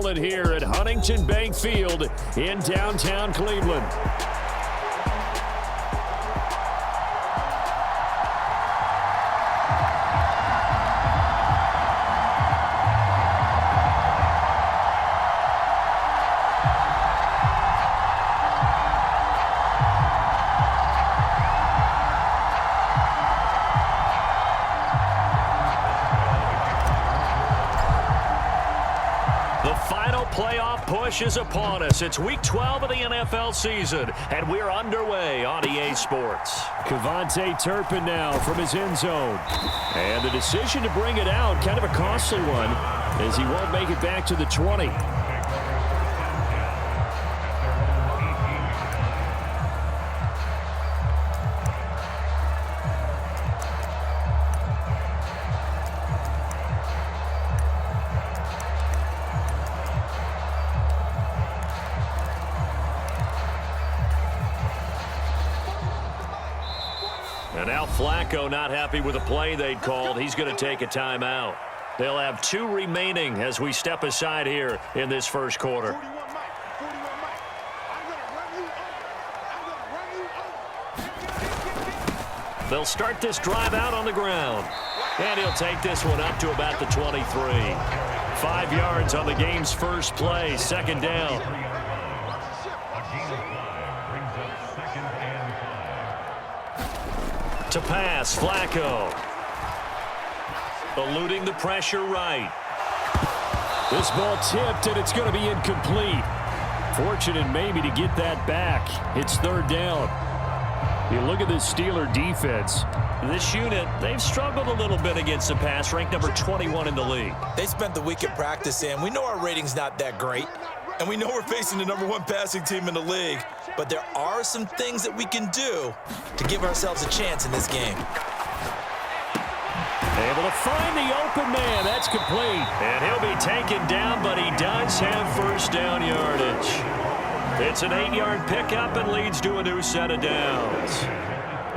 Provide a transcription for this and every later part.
it here at Huntington Bank Field in downtown Cleveland. Playoff push is upon us. It's week 12 of the NFL season, and we're underway on EA Sports. Kevontae Turpin now from his end zone. And the decision to bring it out, kind of a costly one, as he won't make it back to the 20. And now Flacco not happy with the play they'd called. He's going to take a timeout. They'll have 2 remaining as we step aside here in this first quarter. They'll start this drive out on the ground. And he'll take this one up to about the 23. 5 yards on the game's first play, second down. To pass, Flacco. Eluding the pressure right. This ball tipped, and it's going to be incomplete. Fortunate maybe to get that back. It's third down. You look at this Steeler defense. This unit, they've struggled a little bit against the pass, ranked number 21 in the league. They spent the week at practice, and we know our rating's not that great. And we know we're facing the #1 passing team in the league. But there are some things that we can do to give ourselves a chance in this game. Able to find the open man. That's complete. And he'll be taken down, but he does have first down yardage. It's an 8-yard pickup and leads to a new set of downs.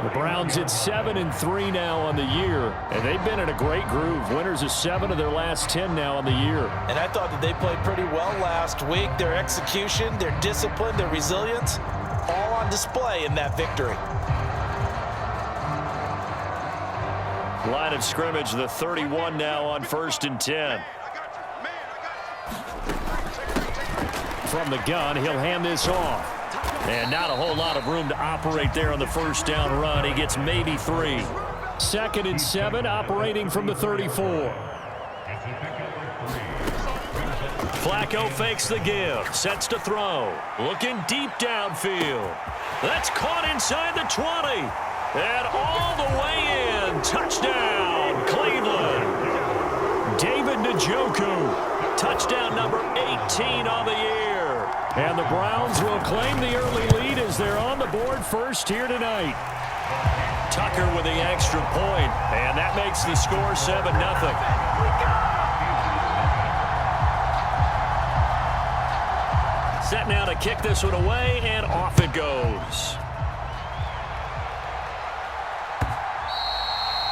The Browns at 7-3 now on the year, and they've been in a great groove. Winners of 7 of their last 10 now on the year. And I thought that they played pretty well last week. Their execution, their discipline, their resilience, all on display in that victory. Line of scrimmage, the 31 now on 1st and 10. From the gun, he'll hand this off. And not a whole lot of room to operate there on the first down run. He gets maybe 3. 2nd and 7, operating from the 34. Flacco fakes the give, sets to throw. Looking deep downfield. That's caught inside the 20. And all the way in. Touchdown, Cleveland. David Njoku. Touchdown number 18 on the year. And the Browns will claim the early lead as they're on the board first here tonight. Tucker with the extra point, and that makes the score 7-0. Set now to kick this one away, and off it goes.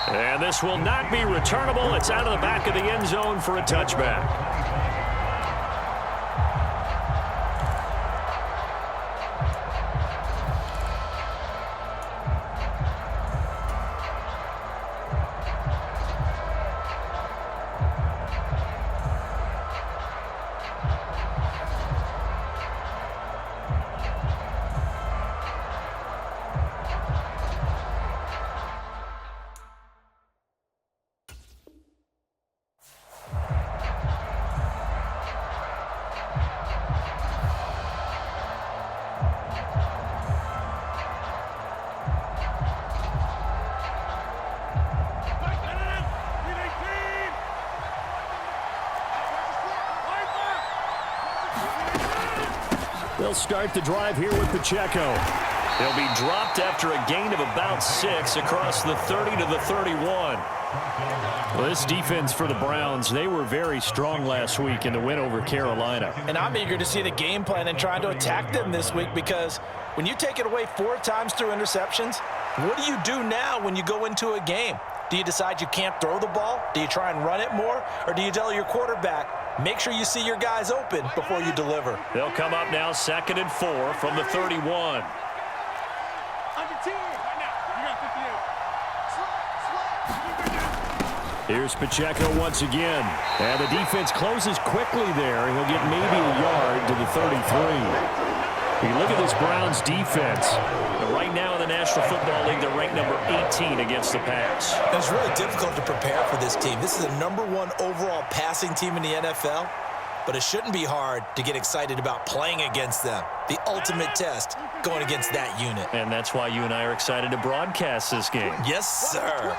And this will not be returnable. It's out of the back of the end zone for a touchback. They'll start the drive here with Pacheco. They'll be dropped after a gain of about 6 across the 30 to the 31. Well, this defense for the Browns, they were very strong last week in the win over Carolina. And I'm eager to see the game plan and trying to attack them this week, because when you take it away 4 times through interceptions, what do you do now when you go into a game? Do you decide you can't throw the ball? Do you try and run it more? Or do you tell your quarterback, Make sure you see your guys open before you deliver. They'll come up now 2nd and 4 from the 31. Here's Pacheco once again. And the defense closes quickly there. He'll get maybe a yard to the 33. You look at this Browns defense. Right now in the National Football League, they're ranked number 18 against the pass. It's really difficult to prepare for this team. This is a #1 overall passing team in the NFL, but it shouldn't be hard to get excited about playing against them. The ultimate test going against that unit. And that's why you and I are excited to broadcast this game. Yes, sir.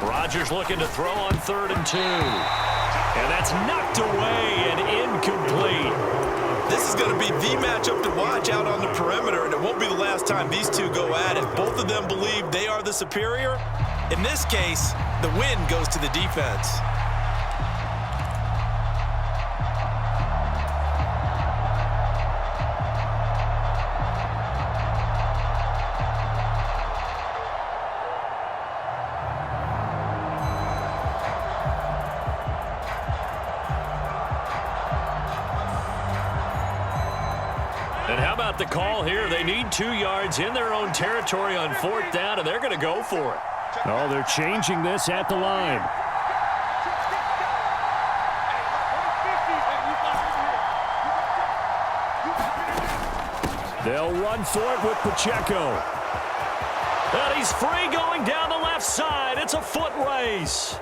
Rodgers looking to throw on 3rd and 2. And that's knocked away and incomplete. This is going to be the matchup to watch out on the perimeter, and it won't be the last time these two go at it. Both of them believe they are the superior. In this case, the win goes to the defense. And how about the call here? They need 2 yards in their own territory on 4th down, and they're going to go for it. Oh, they're changing this at the line. They'll run for it with Pacheco. And he's free going down the left side. It's a foot race.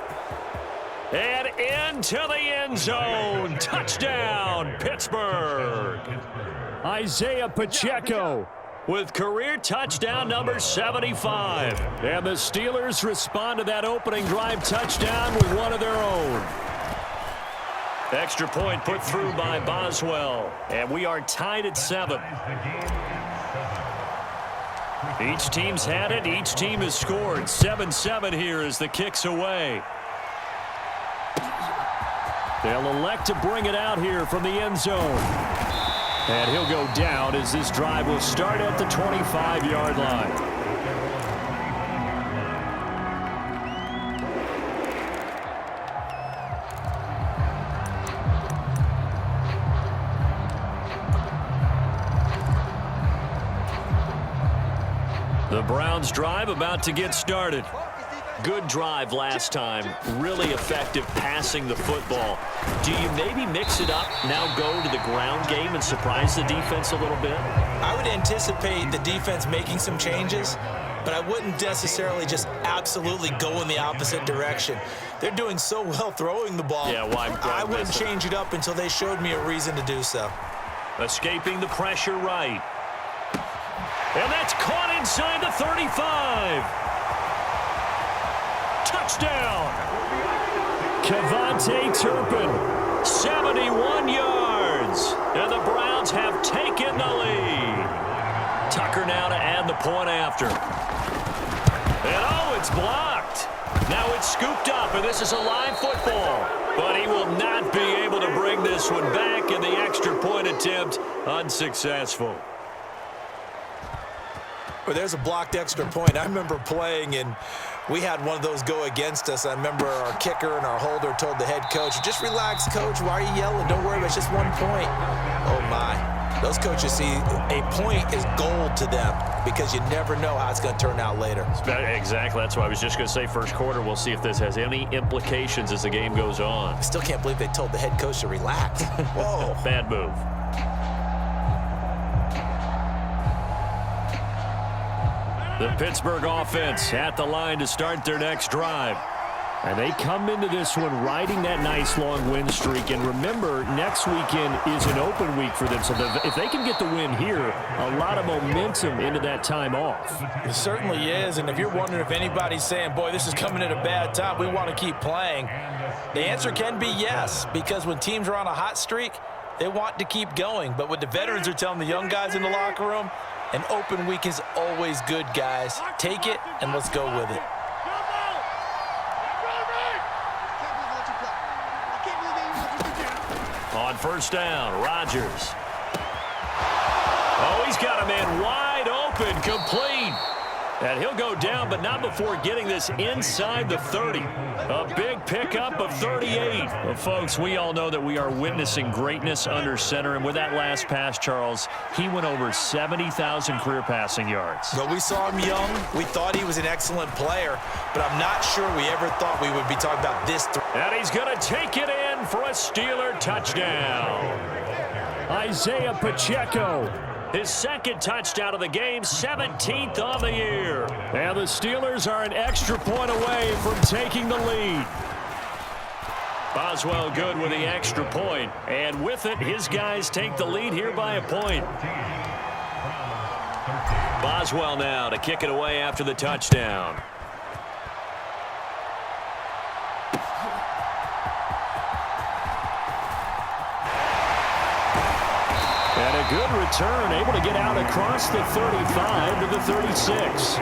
And into the end zone. Touchdown, Pittsburgh. Isaiah Pacheco with career touchdown number 75. And the Steelers respond to that opening drive touchdown with one of their own. Extra point put through by Boswell. And we are tied at 7. Each team's had it. Each team has scored. 7-7 here as the kick's away. They'll elect to bring it out here from the end zone. And he'll go down as this drive will start at the 25-yard line. The Browns drive about to get started. Good drive last time. Really effective passing the football. Do you maybe mix it up, now go to the ground game and surprise the defense a little bit? I would anticipate the defense making some changes, but I wouldn't necessarily just absolutely go in the opposite direction. They're doing so well throwing the ball. Yeah, why I wouldn't change it up until they showed me a reason to do so. Escaping the pressure right. And that's caught inside the 35. Touchdown. Kevontae Turpin. 71 yards. And the Browns have taken the lead. Tucker now to add the point after. And oh, it's blocked. Now it's scooped up, and this is a live football. But he will not be able to bring this one back, and the extra point attempt unsuccessful. Well, there's a blocked extra point. I remember playing, and we had one of those go against us. I remember our kicker and our holder told the head coach, just relax, coach. Why are you yelling? Don't worry, it's just 1 point. Oh, my. Those coaches see a point is gold to them because you never know how it's going to turn out later. Exactly. That's why I was just going to say first quarter. We'll see if this has any implications as the game goes on. I still can't believe they told the head coach to relax. Whoa. Bad move. The Pittsburgh offense at the line to start their next drive. And they come into this one riding that nice long win streak. And remember, next weekend is an open week for them. So if they can get the win here, a lot of momentum into that time off. It certainly is. And if you're wondering if anybody's saying, boy, this is coming at a bad time, we want to keep playing, the answer can be yes. Because when teams are on a hot streak, they want to keep going. But what the veterans are telling the young guys in the locker room, an open week is always good, guys. Take it, and let's go with it. On First down, Rodgers. Oh, he's got a man wide open, complete. And he'll go down, but not before getting this inside the 30. A big pickup of 38. Well, folks, we all know that we are witnessing greatness under center. And with that last pass, Charles, he went over 70,000 career passing yards. Well, we saw him young. We thought he was an excellent player, but I'm not sure we ever thought we would be talking about this. And he's going to take it in for a Steeler touchdown. Isaiah Pacheco. His second touchdown of the game, 17th on the year. And the Steelers are an extra point away from taking the lead. Boswell good with the extra point. And with it, his guys take the lead here by a point. Boswell now to kick it away after the touchdown. And a good return, able to get out across the 35 to the 36.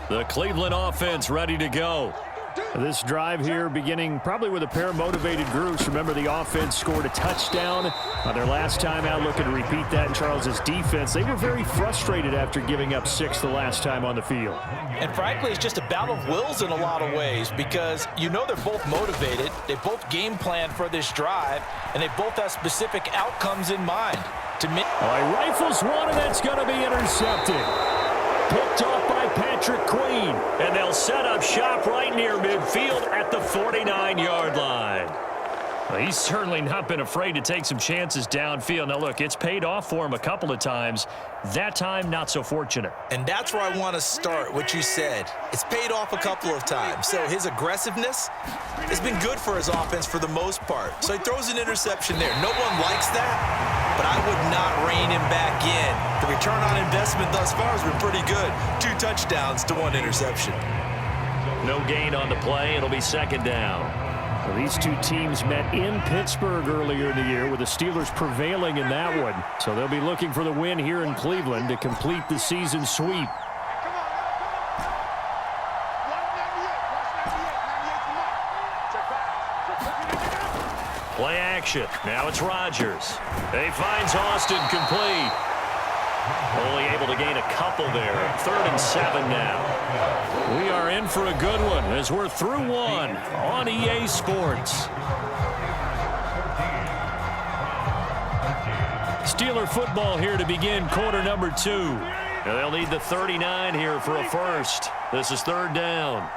The Cleveland offense ready to go. This drive here beginning probably with a pair of motivated groups. Remember, the offense scored a touchdown on their last time out, looking to repeat that in Charles's defense. They were very frustrated after giving up 6 the last time on the field. And frankly, it's just a battle of wills in a lot of ways because you know they're both motivated. They both game plan for this drive, and they both have specific outcomes in mind. To me, he rifles one, and that's going to be intercepted. Picked off by Patrick Queen. And they'll set up shop right near midfield at the 49-yard line. Well, he's certainly not been afraid to take some chances downfield. Now, look, it's paid off for him a couple of times. That time, not so fortunate. And that's where I want to start, what you said. It's paid off a couple of times. So his aggressiveness has been good for his offense for the most part. So he throws an interception there. No one likes that, but I would not rein him back in. The return on investment thus far has been pretty good. 2 touchdowns to 1 interception. No gain on the play. It'll be second down. Well, these two teams met in Pittsburgh earlier in the year, with the Steelers prevailing in that one. So they'll be looking for the win here in Cleveland to complete the season sweep. Play action. Now it's Rodgers. He finds Austin complete. Only able to gain a couple there. 3rd and 7 now. We are in for a good one as we're through one on EA Sports. Steeler football here to begin quarter number 2. And they'll need the 39 here for a first. This is 3rd down.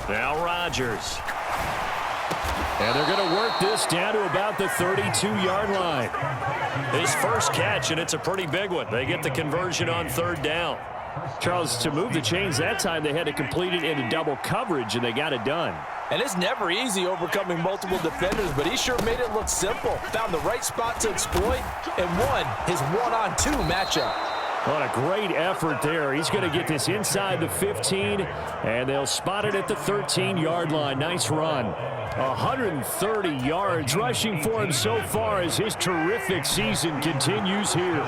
Now Rodgers. And they're going to work this down to about the 32-yard line. His first catch, and it's a pretty big one. They get the conversion on 3rd down. Charles, to move the chains that time, they had to complete it into double coverage, and they got it done. and it's never easy overcoming multiple defenders, but he sure made it look simple. Found the right spot to exploit and won his one-on-two matchup. What a great effort there. He's going to get this inside the 15, and they'll spot it at the 13-yard line. Nice run. 130 yards rushing for him so far as his terrific season continues here.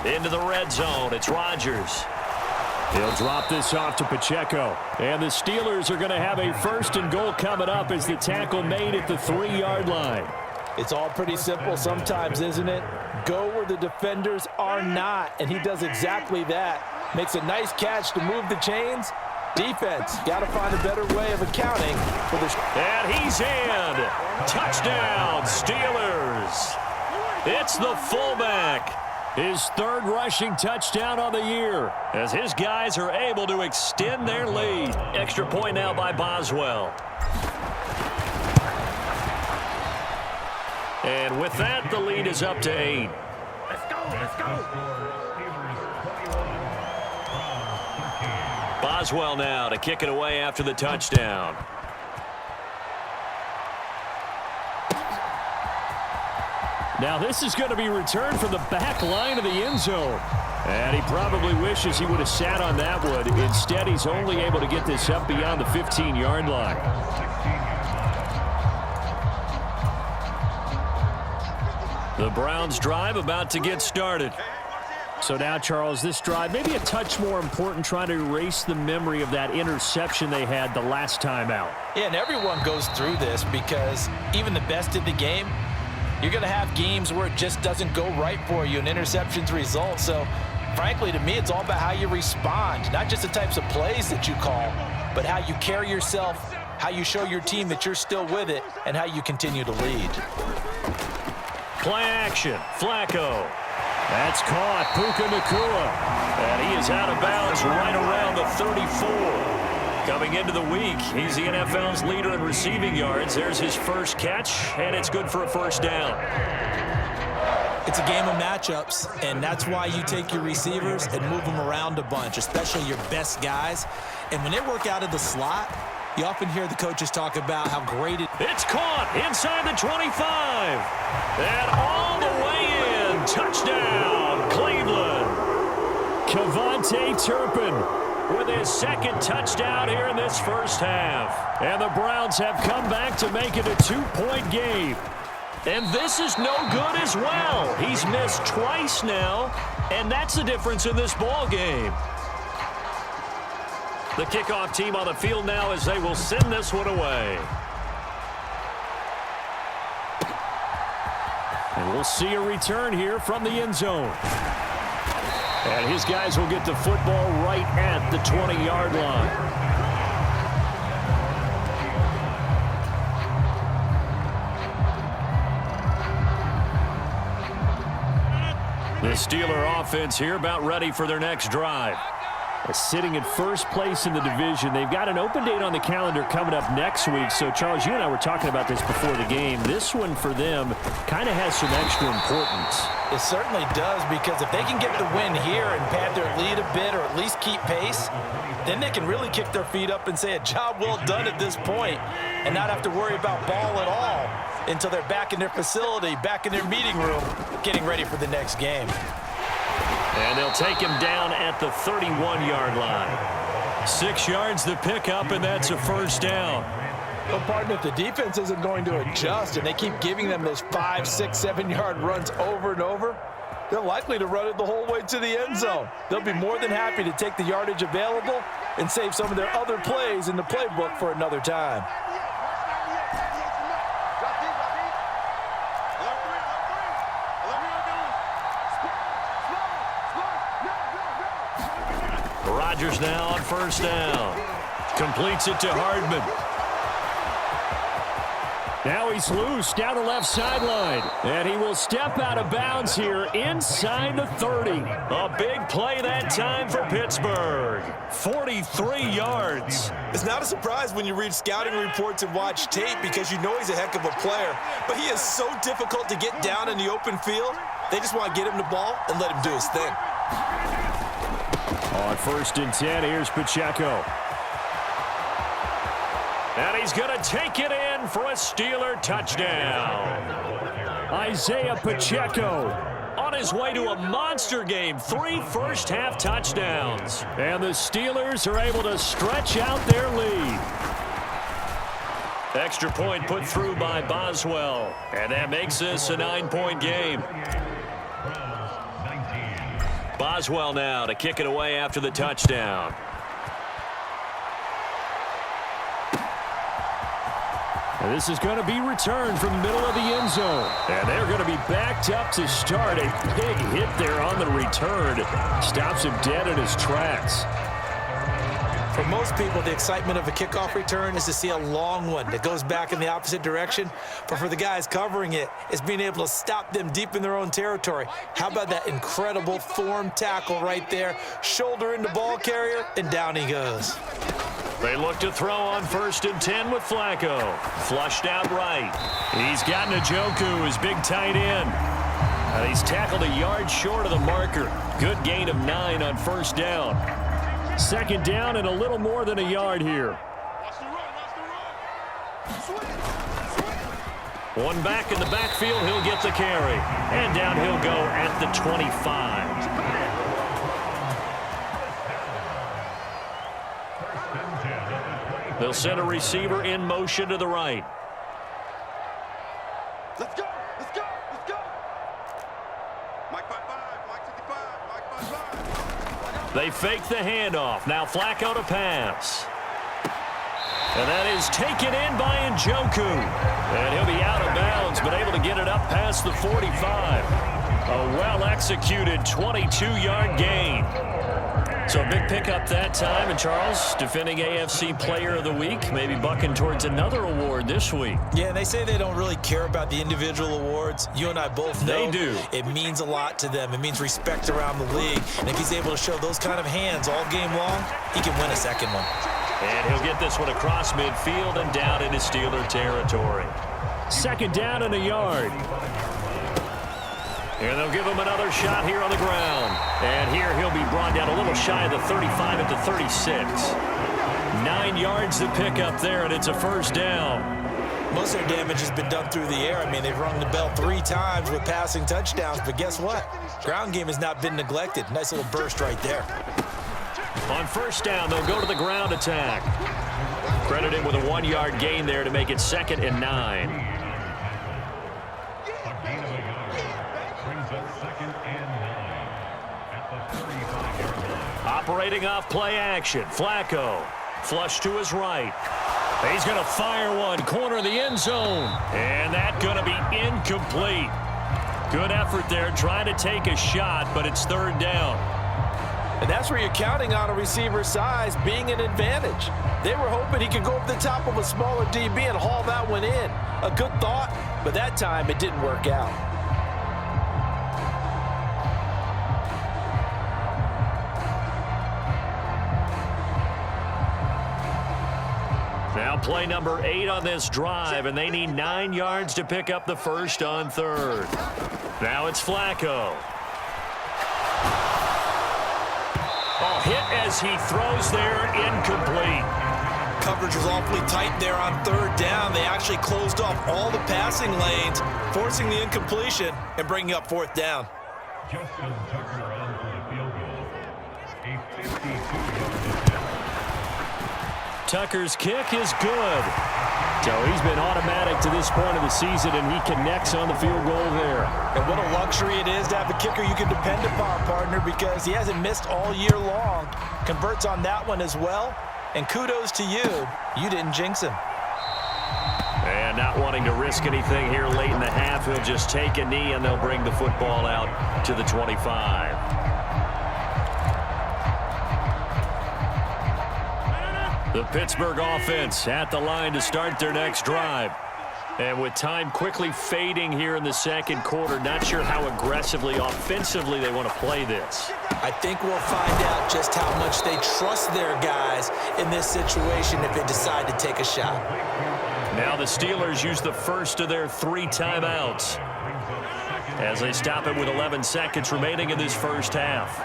Into the red zone. It's Rodgers. He'll drop this off to Pacheco. And the Steelers are going to have a 1st and goal coming up as the tackle made at the 3-yard line. It's all pretty simple sometimes, isn't it? Go where the defenders are not, and he does exactly that. Makes a nice catch to move the chains. Defense, got to find a better way of accounting for the... And he's in. Touchdown, Steelers. It's the fullback. His 3rd rushing touchdown on the year, as his guys are able to extend their lead. Extra point now by Boswell. And with that, the lead is up to 8. Let's go, let's go. Boswell now to kick it away after the touchdown. Now this is going to be returned from the back line of the end zone. And he probably wishes he would have sat on that one. Instead, he's only able to get this up beyond the 15-yard line. The Browns drive about to get started. So now, Charles, this drive maybe a touch more important, trying to erase the memory of that interception they had the last time out. Yeah, and everyone goes through this because even the best in the game, you're going to have games where it just doesn't go right for you and interceptions result. So, frankly, to me, it's all about how you respond, not just the types of plays that you call, but how you carry yourself, how you show your team that you're still with it, and how you continue to lead. Play action. Flacco. That's caught. Puka Nacua. And he is out of bounds right around the 34. Coming into the week, he's the NFL's leader in receiving yards. There's his first catch, and it's good for a first down. It's a game of matchups, and that's why you take your receivers and move them around a bunch, especially your best guys. And when they work out of the slot, you often hear the coaches talk about how great It's caught inside the 25. And all the way in. Touchdown, Cleveland. Kevontae Turpin with his second touchdown here in this first half. And the Browns have come back to make it a 2-point game. And this is no good as well. He's missed twice now, and that's the difference in this ball game. The kickoff team on the field now as they will send this one away. And we'll see a return here from the end zone. And his guys will get the football right at the 20-yard line. The Steeler offense here about ready for their next drive. Sitting in first place in the division. They've got an open date on the calendar coming up next week. So, Charles, you and I were talking about this before the game. This one for them kind of has some extra importance. It certainly does, because if they can get the win here and pad their lead a bit or at least keep pace, then they can really kick their feet up and say a job well done at this point and not have to worry about ball at all until they're back in their facility, back in their meeting room, getting ready for the next game. And they'll take him down at the 31-yard line. 6 yards the pickup, and that's a first down. Well, partner, if the defense isn't going to adjust and they keep giving them those 5, 6, 7-yard runs over and over, they're likely to run it the whole way to the end zone. They'll be more than happy to take the yardage available and save some of their other plays in the playbook for another time. Rodgers now on first down. Completes it to Hardman. Now he's loose down the left sideline. And he will step out of bounds here inside the 30. A big play that time for Pittsburgh. 43 yards. It's not a surprise when you read scouting reports and watch tape, because you know he's a heck of a player. But he is so difficult to get down in the open field. They just want to get him the ball and let him do his thing. On 1st and 10, here's Pacheco. And he's going to take it in for a Steeler touchdown. Isaiah Pacheco on his way to a monster game. 3 first-half touchdowns. And the Steelers are able to stretch out their lead. Extra point put through by Boswell. And that makes this a 9-point game. Boswell now to kick it away after the touchdown. And this is going to be returned from the middle of the end zone. And they're going to be backed up to start. A big hit there on the return. Stops him dead in his tracks. For most people, the excitement of a kickoff return is to see a long one that goes back in the opposite direction. But for the guys covering it, it's being able to stop them deep in their own territory. How about that incredible form tackle right there? Shoulder into ball carrier, and down he goes. They look to throw on 1st and 10 with Flacco. Flushed out right. He's got Njoku, his big tight end. And he's tackled a yard short of the marker. Good gain of 9 on 1st down. Second down and a little more than a yard here. One back in the backfield, he'll get the carry. And down he'll go at the 25. They'll send a receiver in motion to the right. Let's go, let's go, let's go. Mike 5-5, Mike 55, Mike 5-5. They fake the handoff. Now Flacco to pass. And that is taken in by Njoku. And he'll be out of bounds, but able to get it up past the 45. A well-executed 22-yard gain. So a big pickup that time. And Charles, defending AFC Player of the Week, maybe bucking towards another award this week. Yeah, they say they don't really care about the individual awards. You and I both know They do. It means a lot to them. It means respect around the league. And if he's able to show those kind of hands all game long, he can win a second one. And he'll get this one across midfield and down into Steeler territory. Second down and a yard. And they'll give him another shot here on the ground. And here he'll be brought down a little shy of the 35 at the 36. 9 yards to pick up there, and it's a first down. Most of their damage has been done through the air. I mean, they've rung the bell 3 times with passing touchdowns, but guess what? Ground game has not been neglected. Nice little burst right there. On first down, they'll go to the ground attack. Credited with a 1-yard gain there to make it 2nd and 9. Operating off play action. Flacco. Flush to his right. He's going to fire one. Corner of the end zone. And that's going to be incomplete. Good effort there trying to take a shot, but it's 3rd down. And that's where you're counting on a receiver's size being an advantage. They were hoping he could go up the top of a smaller DB and haul that one in. A good thought, but that time it didn't work out. Now play number 8 on this drive, and they need 9 yards to pick up the first on 3rd. Now it's Flacco. Oh, hit as he throws there, incomplete. Coverage was awfully tight there on 3rd down. They actually closed off all the passing lanes, forcing the incompletion and bringing up 4th down. Justin Tucker on for the field goal. A 52-yard. Tucker's kick is good. So he's been automatic to this point of the season, and he connects on the field goal there. And what a luxury it is to have a kicker you can depend upon, partner, because he hasn't missed all year long. Converts on that one as well. And kudos to you. You didn't jinx him. And not wanting to risk anything here late in the half, he'll just take a knee, and they'll bring the football out to the 25. The Pittsburgh offense at the line to start their next drive. And with time quickly fading here in the second quarter, not sure how aggressively, offensively they want to play this. I think we'll find out just how much they trust their guys in this situation if they decide to take a shot. Now the Steelers use the first of their 3 timeouts as they stop it with 11 seconds remaining in this first half.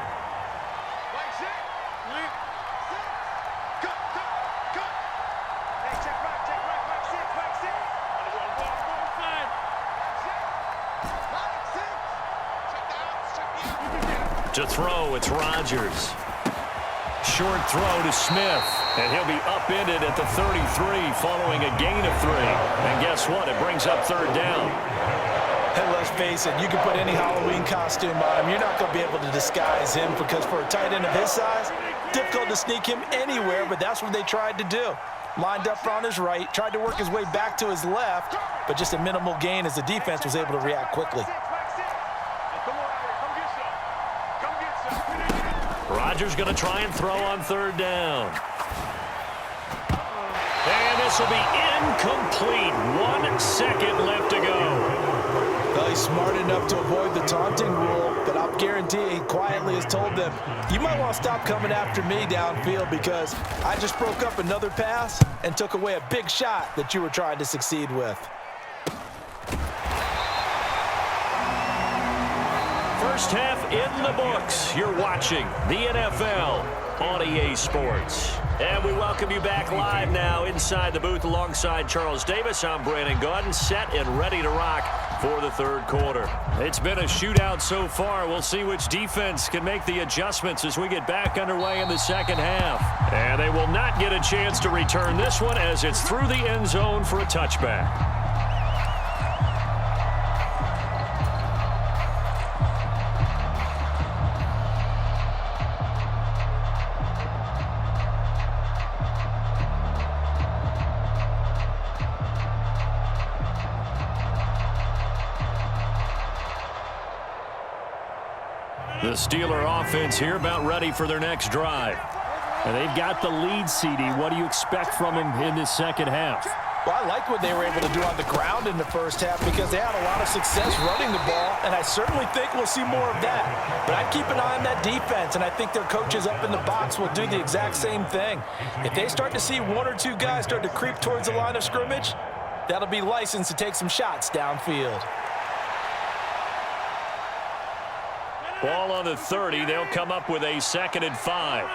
To throw, it's Rodgers. Short throw to Smith, and he'll be upended at the 33 following a gain of 3. And guess what? It brings up 3rd down. And let's face it, you can put any Halloween costume on him. You're not going to be able to disguise him because for a tight end of his size, difficult to sneak him anywhere, but that's what they tried to do. Lined up on his right, tried to work his way back to his left, but just a minimal gain as the defense was able to react quickly. Rodgers going to try and throw on 3rd down. And this will be incomplete. 1 second left to go. Well, he's smart enough to avoid the taunting rule, but I'll guarantee he quietly has told them, you might want to stop coming after me downfield because I just broke up another pass and took away a big shot that you were trying to succeed with. First half in the books. You're watching the NFL on EA Sports. And we welcome you back live now inside the booth alongside Charles Davis. I'm Brandon Gaudin, set and ready to rock for the third quarter. It's been a shootout so far. We'll see which defense can make the adjustments as we get back underway in the second half. And they will not get a chance to return this one as it's through the end zone for a touchback. The Steeler offense here about ready for their next drive. And they've got the lead, CD. What do you expect from them in this second half? Well, I like what they were able to do on the ground in the first half because they had a lot of success running the ball, and I certainly think we'll see more of that. But I'd keep an eye on that defense, and I think their coaches up in the box will do the exact same thing. If they start to see one or two guys start to creep towards the line of scrimmage, that'll be licensed to take some shots downfield. Ball on the 30. They'll come up with a 2nd and 5.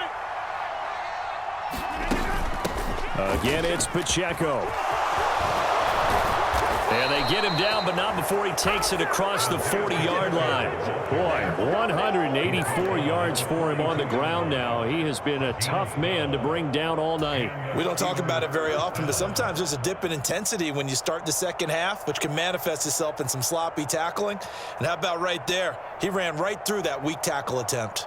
Again, it's Pacheco. And they get him down, but not before he takes it across the 40-yard line. Boy, 184 yards for him on the ground now. He has been a tough man to bring down all night. We don't talk about it very often, but sometimes there's a dip in intensity when you start the second half, which can manifest itself in some sloppy tackling. And how about right there? He ran right through that weak tackle attempt.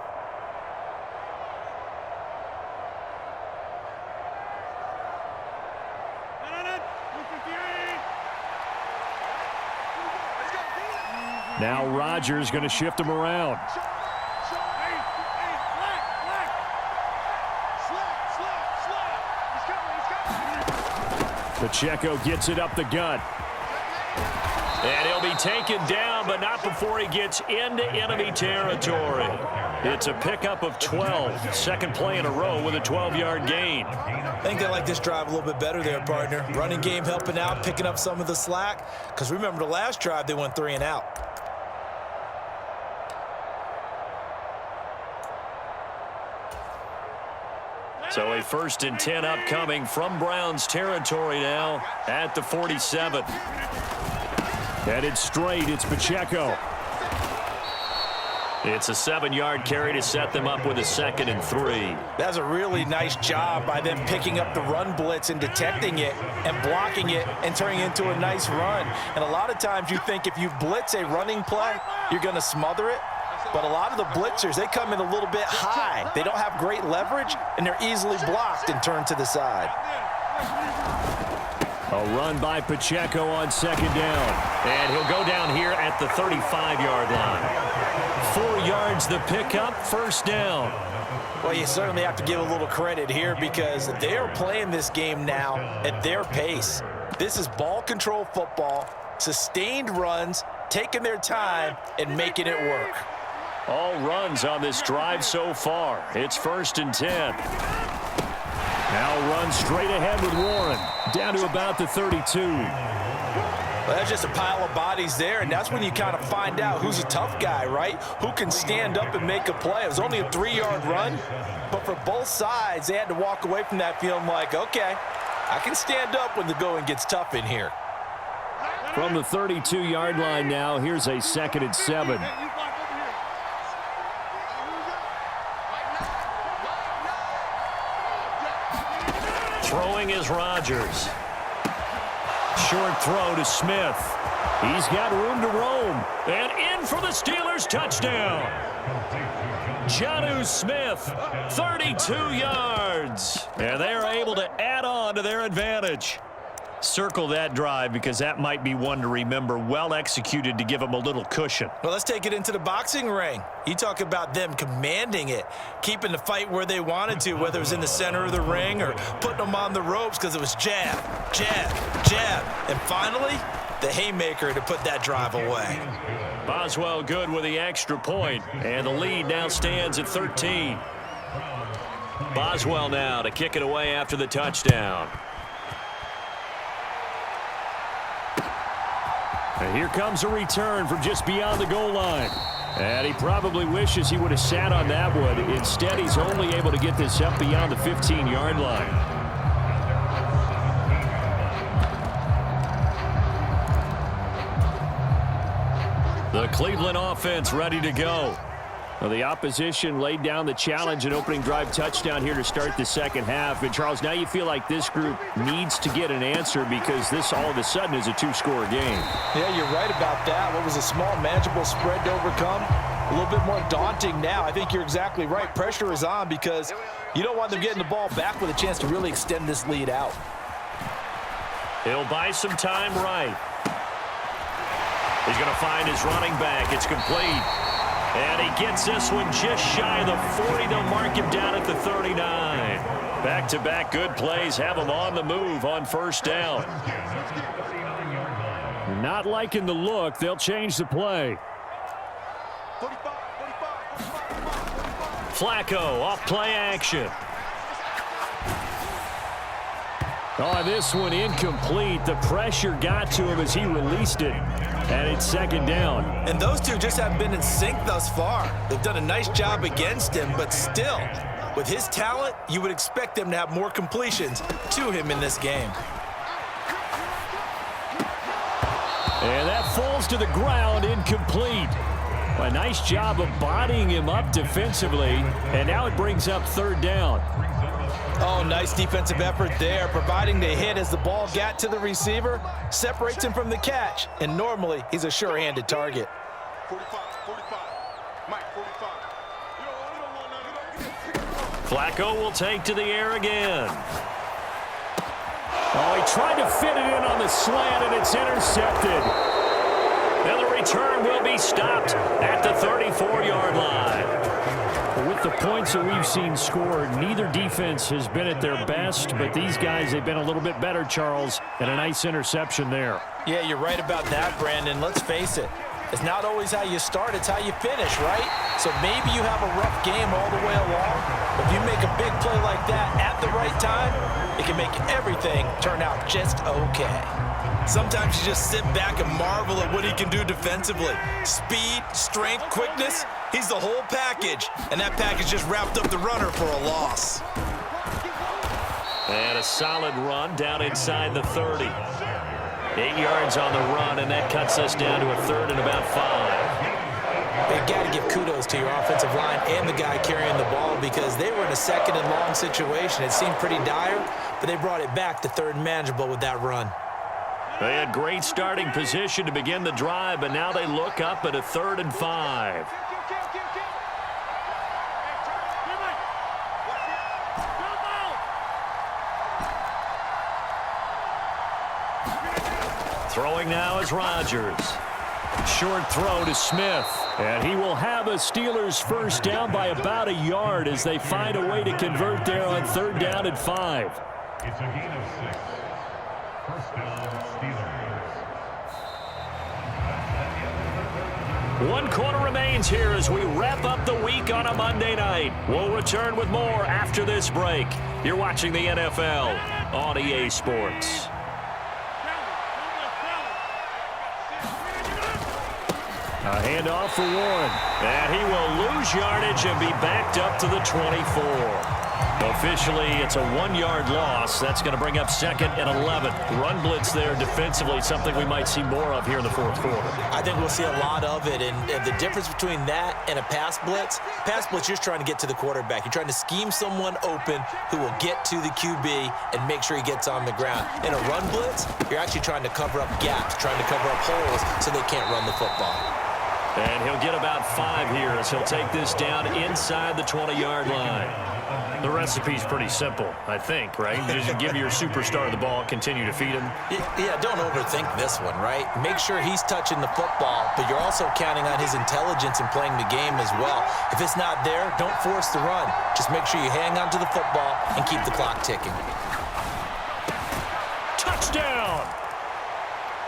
Now Rodgers going to shift him around. Pacheco gets it up the gut. And he'll be taken down, but not before he gets into enemy territory. It's a pickup of 12. Second play in a row with a 12-yard gain. I think they like this drive a little bit better there, partner. Running game helping out, picking up some of the slack. Because remember, the last drive, they went 3 and out. So a 1st and 10 upcoming from Browns territory now at the 47. Headed straight, it's Pacheco. It's a 7-yard carry to set them up with a 2nd and 3. That's a really nice job by them picking up the run blitz and detecting it and blocking it and turning it into a nice run. And a lot of times you think if you blitz a running play, you're going to smother it. But a lot of the blitzers, they come in a little bit high. They don't have great leverage, and they're easily blocked and turned to the side. A run by Pacheco on 2nd down. And he'll go down here at the 35-yard line. 4 yards the pickup, 1st down. Well, you certainly have to give a little credit here because they are playing this game now at their pace. This is ball control football, sustained runs, taking their time, and making it work. All runs on this drive so far. It's 1st and 10. Now run straight ahead with Warren. Down to about the 32. Well, that's just a pile of bodies there, and that's when you kind of find out who's a tough guy, right? Who can stand up and make a play. It was only a 3-yard run, but for both sides, they had to walk away from that feeling like, okay, I can stand up when the going gets tough in here. From the 32-yard line now, here's a 2nd and 7. Throwing is Rodgers. Short throw to Smith. He's got room to roam. And in for the Steelers touchdown. Jonnu Smith, 32 yards. And they are able to add on to their advantage. Circle that drive because that might be one to remember. Well executed to give them a little cushion. Well, let's take it into the boxing ring. You talk about them commanding it, keeping the fight where they wanted to, whether it was in the center of the ring or putting them on the ropes because it was jab, jab, jab. And finally, the haymaker to put that drive away. Boswell good with the extra point, and the lead now stands at 13. Boswell now to kick it away after the touchdown. And here comes a return from just beyond the goal line. And he probably wishes he would have sat on that one. Instead, he's only able to get this up beyond the 15-yard line. The Cleveland offense ready to go. Well, the opposition laid down the challenge and opening drive touchdown here to start the second half. And, Charles, now you feel like this group needs to get an answer because this all of a sudden is a two-score game. Yeah, you're right about that. What was a small, manageable spread to overcome? A little bit more daunting now. I think you're exactly right. Pressure is on because you don't want them getting the ball back with a chance to really extend this lead out. He'll buy some time right. He's going to find his running back. It's complete. And he gets this one just shy of the 40. They'll mark him down at the 39. Back-to-back good plays have him on the move on first down. Not liking the look. They'll change the play. Flacco off play action. Oh, this one incomplete. The pressure got to him as he released it. And it's second down. And those two just haven't been in sync thus far. They've done a nice job against him, but still, with his talent, you would expect them to have more completions to him in this game. And that falls to the ground, incomplete. A nice job of bodying him up defensively. And now it brings up third down. Oh, nice defensive effort there, providing the hit as the ball got to the receiver, separates him from the catch, and normally he's a sure-handed target. 45, Mike, 45. Flacco will take to the air again. Oh, he tried to fit it in on the slant, and it's intercepted. And the return will be stopped at the 34-yard line. With the points that we've seen scored, neither defense has been at their best, but these guys, they've been a little bit better, Charles, and a nice interception there. Yeah, you're right about that, Brandon. Let's face it. It's not always how you start, it's how you finish, right? So maybe you have a rough game all the way along, but if you make a big play like that at the right time, it can make everything turn out just okay. Sometimes you just sit back and marvel at what he can do defensively. Speed, strength, quickness, he's the whole package. And that package just wrapped up the runner for a loss. And a solid run down inside the 30. 8 yards on the run, and that cuts us down to a third and about 5. They got to give kudos to your offensive line and the guy carrying the ball because they were in a second and long situation. It seemed pretty dire, but they brought it back to third and manageable with that run. They had great starting position to begin the drive, but now they look up at a 3rd and 5. Throwing now is Rodgers. Short throw to Smith. And he will have a Steelers first down by about a yard as they find a way to convert there on 3rd down and 5. It's a gain of 6. First down, Steelers. 1 quarter remains here as we wrap up the week on a Monday night. We'll return with more after this break. You're watching the NFL on EA Sports. A handoff for Warren. And he will lose yardage and be backed up to the 24. Officially, it's a 1-yard loss. That's going to bring up 2nd and 11. Run blitz there defensively, something we might see more of here in the 4th quarter. I think we'll see a lot of it, and the difference between that and a pass blitz, you're just trying to get to the quarterback. You're trying to scheme someone open who will get to the QB and make sure he gets on the ground. In a run blitz, you're actually trying to cover up gaps, trying to cover up holes so they can't run the football. And he'll get about 5 here as he'll take this down inside the 20-yard line. The recipe's pretty simple, I think, right? Just give your superstar the ball, continue to feed him. Yeah, don't overthink this one, right? Make sure he's touching the football, but you're also counting on his intelligence in playing the game as well. If it's not there, don't force the run. Just make sure you hang on to the football and keep the clock ticking. Touchdown!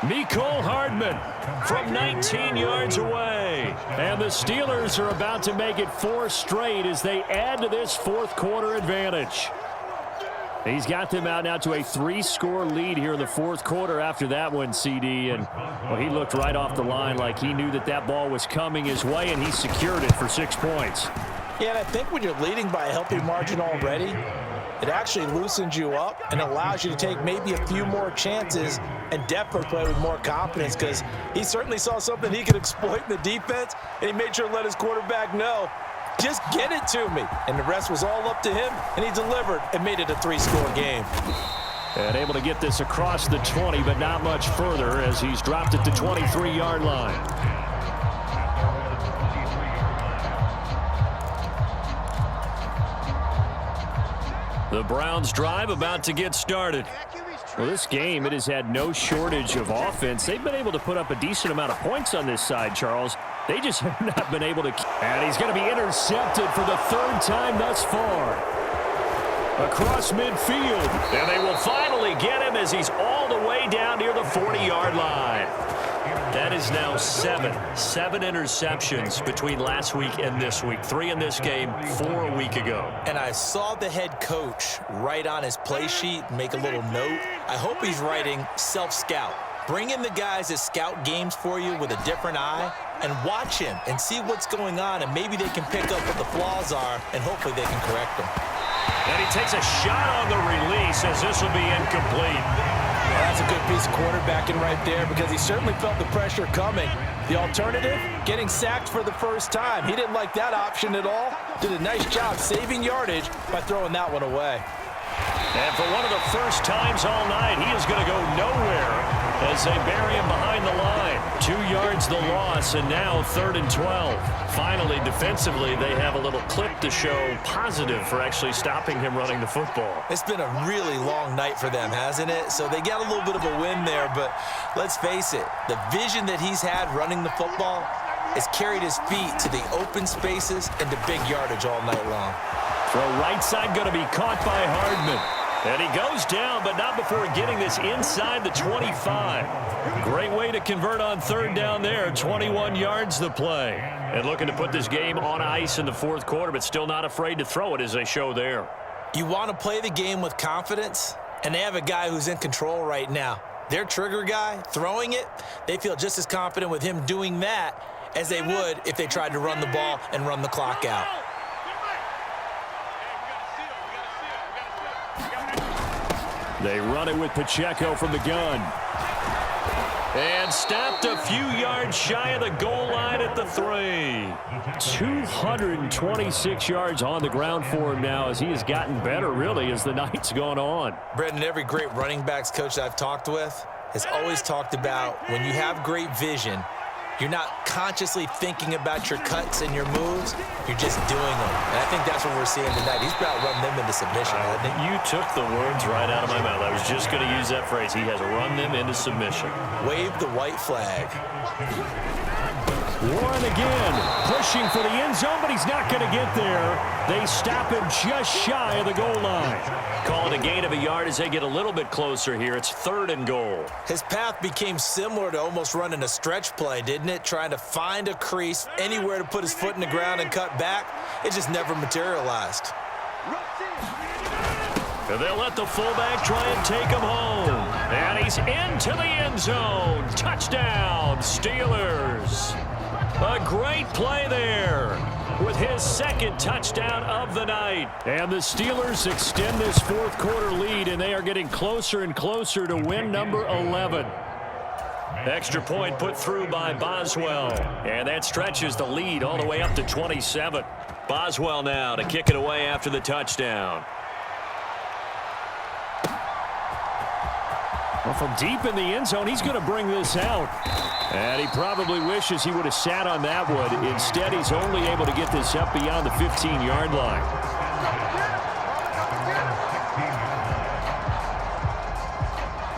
Mecole Hardman from 19 yards away. And the Steelers are about to make it 4 straight as they add to this 4th quarter advantage. He's got them out now to a 3-score lead here in the fourth quarter after that one, CD. And well, he looked right off the line like he knew that that ball was coming his way, and he secured it for 6 points. Yeah, and I think when you're leading by a healthy margin already, it actually loosens you up and allows you to take maybe a few more chances and definitely play with more confidence, because he certainly saw something he could exploit in the defense, and he made sure to let his quarterback know, just get it to me. And the rest was all up to him, and he delivered and made it a 3-score game. And able to get this across the 20, but not much further as he's dropped it to 23-yard line. The Browns drive about to get started. Well, this game, it has had no shortage of offense. They've been able to put up a decent amount of points on this side, Charles. They just have not been able to. And he's going to be intercepted for the 3rd time thus far. Across midfield. And they will finally get him as he's all the way down near the 40-yard line. That is now 7 interceptions between last week and this week. 3 in this game, 4 a week ago. And I saw the head coach write on his play sheet, make a little note. I hope he's writing self-scout. Bring in the guys that scout games for you with a different eye and watch him and see what's going on, and maybe they can pick up what the flaws are, and hopefully they can correct them. And he takes a shot on the release as this will be incomplete. Well, that's a good piece of quarterbacking right there, because he certainly felt the pressure coming. The alternative, getting sacked for the first time. He didn't like that option at all. Did a nice job saving yardage by throwing that one away. And for one of the first times all night, he is going to go nowhere as they bury him behind the line. 2 yards the loss, and now 3rd and 12. Finally, defensively, they have a little clip to show positive for actually stopping him running the football. It's been a really long night for them, hasn't it? So they got a little bit of a win there, but let's face it, the vision that he's had running the football has carried his feet to the open spaces and to big yardage all night long. Throw right side going to be caught by Hardman. And he goes down, but not before getting this inside the 25. Great way to convert on 3rd down there. 21 yards the play. And looking to put this game on ice in the fourth quarter, but still not afraid to throw it as they show there. You want to play the game with confidence, and they have a guy who's in control right now. Their trigger guy, throwing it, they feel just as confident with him doing that as they would if they tried to run the ball and run the clock out. They run it with Pacheco from the gun. And stopped a few yards shy of the goal line at the 3. 226 yards on the ground for him now as he has gotten better, really, as the night's gone on. Brendan, every great running backs coach I've talked with has always talked about when you have great vision, you're not consciously thinking about your cuts and your moves. You're just doing them. And I think that's what we're seeing tonight. He's about run them into submission, hasn't he? You took the words right out of my mouth. I was just going to use that phrase. He has run them into submission. Wave the white flag. Warren again, pushing for the end zone, but he's not going to get there. They stop him just shy of the goal line. Call it a gain of a yard as they get a little bit closer here. It's 3rd and goal. His path became similar to almost running a stretch play, didn't it? Trying to find a crease, anywhere to put his foot in the ground and cut back. It just never materialized. And they'll let the fullback try and take him home. And he's into the end zone. Touchdown, Steelers. A great play there with his 2nd touchdown of the night. And the Steelers extend this fourth quarter lead, and they are getting closer and closer to win number 11. Extra point put through by Boswell. And that stretches the lead all the way up to 27. Boswell now to kick it away after the touchdown. Well, from deep in the end zone, he's going to bring this out. And he probably wishes he would have sat on that one. Instead, he's only able to get this up beyond the 15-yard line.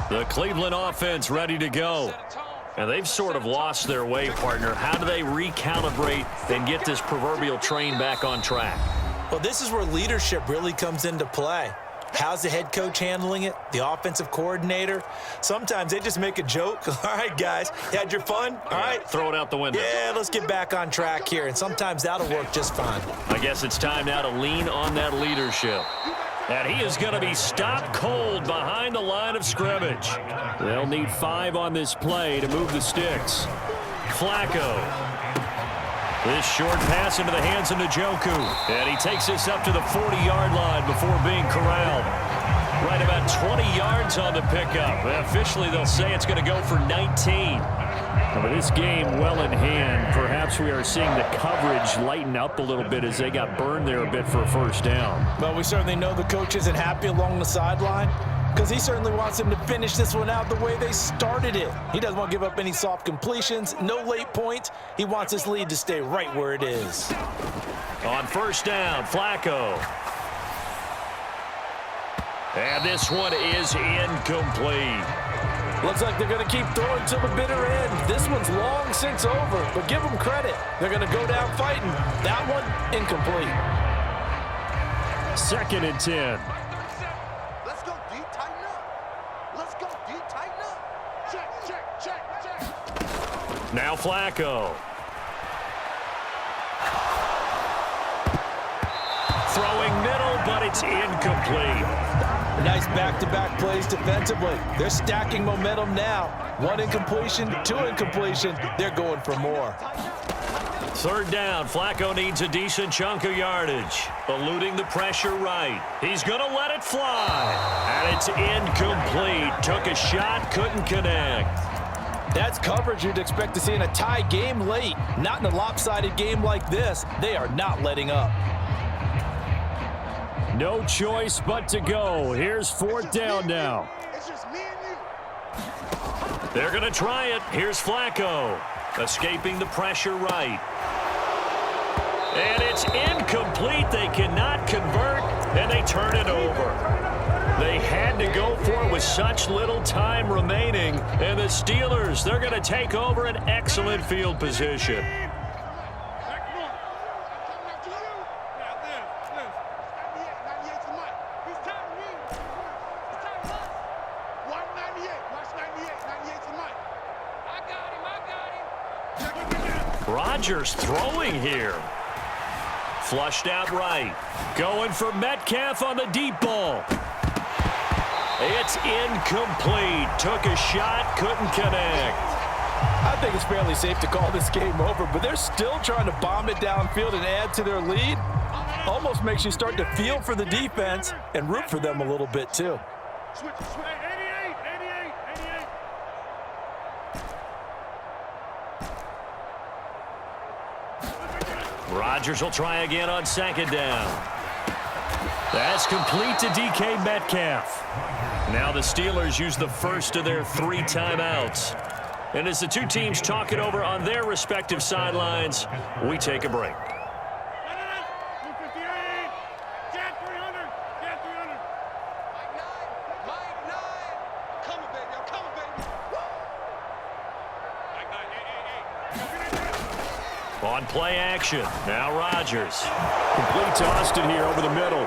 The Cleveland offense ready to go. And they've sort of lost their way, partner. How do they recalibrate and get this proverbial train back on track? Well, this is where leadership really comes into play. How's the head coach handling it? The offensive coordinator? Sometimes they just make a joke. All right, guys, you had your fun? All right. Throw it out the window. Yeah, let's get back on track here. And sometimes that'll work just fine. I guess it's time now to lean on that leadership. And he is going to be stopped cold behind the line of scrimmage. They'll need 5 on this play to move the sticks. Flacco. This short pass into the hands of Njoku. And he takes this up to the 40-yard line before being corralled. Right about 20 yards on the pickup. Officially, they'll say it's going to go for 19. With this game well in hand, perhaps we are seeing the coverage lighten up a little bit as they got burned there a bit for a first down. Well, we certainly know the coach isn't happy along the sideline because he certainly wants them to finish this one out the way they started it. He doesn't want to give up any soft completions, no late points. He wants his lead to stay right where it is. On first down, Flacco. And this one is incomplete. Looks like they're going to keep throwing to the bitter end. This one's long since over, but give them credit. They're going to go down fighting. That one, incomplete. 2nd and 10. Let's go D, tighten up. Let's go D, tighten up. Check. Now Flacco. Throwing middle, but it's incomplete. Nice back-to-back plays defensively. They're stacking momentum now. 1 incompletion, 2 incompletion. They're going for more. 3rd down. Flacco needs a decent chunk of yardage. Eluding the pressure right. He's going to let it fly. And it's incomplete. Took a shot, couldn't connect. That's coverage you'd expect to see in a tie game late. Not in a lopsided game like this. They are not letting up. No choice but to go. Here's 4th down now. It's just me and you. They're going to try it. Here's Flacco. Escaping the pressure right. And it's incomplete. They cannot convert, and they turn it over. They had to go for it with such little time remaining. And the Steelers, they're going to take over an excellent field position. Rodgers throwing here. Flushed out right. Going for Metcalf on the deep ball. It's incomplete. Took a shot, couldn't connect. I think it's fairly safe to call this game over, but they're still trying to bomb it downfield and add to their lead. Almost makes you start to feel for the defense and root for them a little bit too. Switch. 88. Rodgers will try again on 2nd down. That's complete to DK Metcalf. Now the Steelers use the first of their 3 timeouts. And as the 2 teams talk it over on their respective sidelines, we take a break. On play action, now Rodgers. Complete to Austin here over the middle.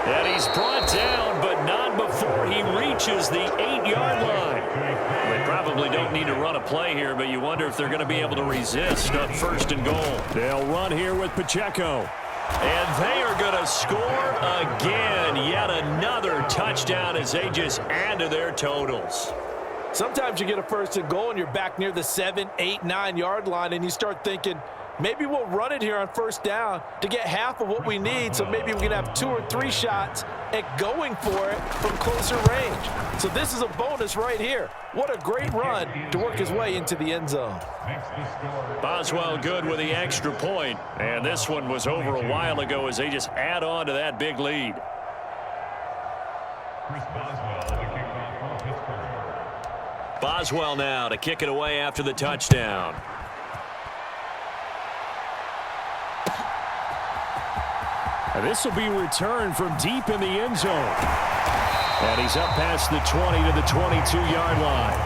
And he's brought down, but not before he reaches the 8-yard line. They probably don't need to run a play here, but you wonder if they're going to be able to resist on 1st and goal. They'll run here with Pacheco. And they are going to score again. Yet another touchdown as they just add to their totals. Sometimes you get a 1st and goal and you're back near the 7, 8, 9-yard line and you start thinking, maybe we'll run it here on 1st down to get half of what we need, so maybe we can have 2 or 3 shots at going for it from closer range. So this is a bonus right here. What a great run to work his way into the end zone. Boswell good with the extra point, and this one was over a while ago as they just add on to that big lead. Chris Boswell, the kickoff from Pittsburgh. Boswell now to kick it away after the touchdown. And this will be returned from deep in the end zone. And he's up past the 20 to the 22-yard line.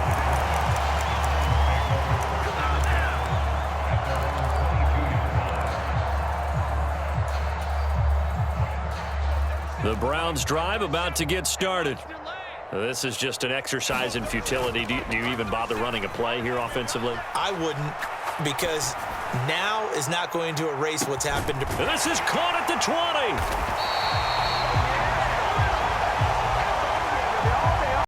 The Browns drive about to get started. This is just an exercise in futility. Do you even bother running a play here offensively? I wouldn't, because now is not going to erase what's happened. And this is caught at the 20.